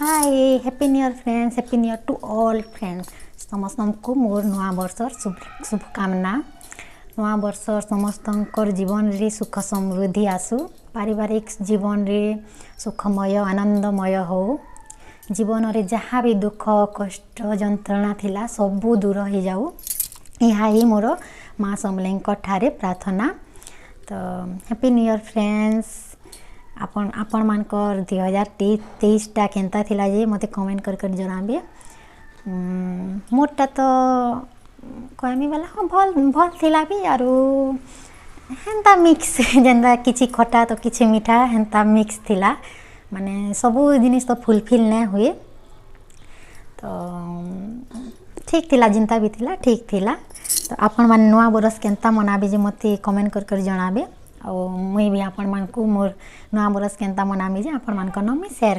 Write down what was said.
Hi happy new year friends, happy new year to all friends. समस्त को मोर नुआ वर्षर शुभकामना। नुआ वर्षर समस्त जीवन रे सुख समृद्धि आसु, पारिवारिक जीवन रे सुखमय आनंदमय हो। जीवन रे जहाँ भी दुख कष्ट जंत्रणा थिला सबू दूर हो जाऊ, यह ही मोर माँ समलें ठारे प्रार्थना। तो हैप्पी न्यू ईयर फ्रेंड्स। आपण मानकर 2023 टा केनता थिला जे मते कमेंट कर जनाबे। मोरटा तो कहमी वाला हाँ भल थिला भी, आरु हेन्ता मिक्स जेन्ता किछि खटा तो किछि मीठा हेन्ता मिक्स थिला, माने सबू जिनिस तो फुलफिल नहीं हुए। तो ठीक थिला, जिनता भी थिला ठीक थिला। तो आपण मान नुआ बरस केनता मनाबे जे मते कमेंट कर जनाबे। और मुई भी आपण मान को मोर नुआ बरस केनता मनामी जे आपण मान को न मुई शेयर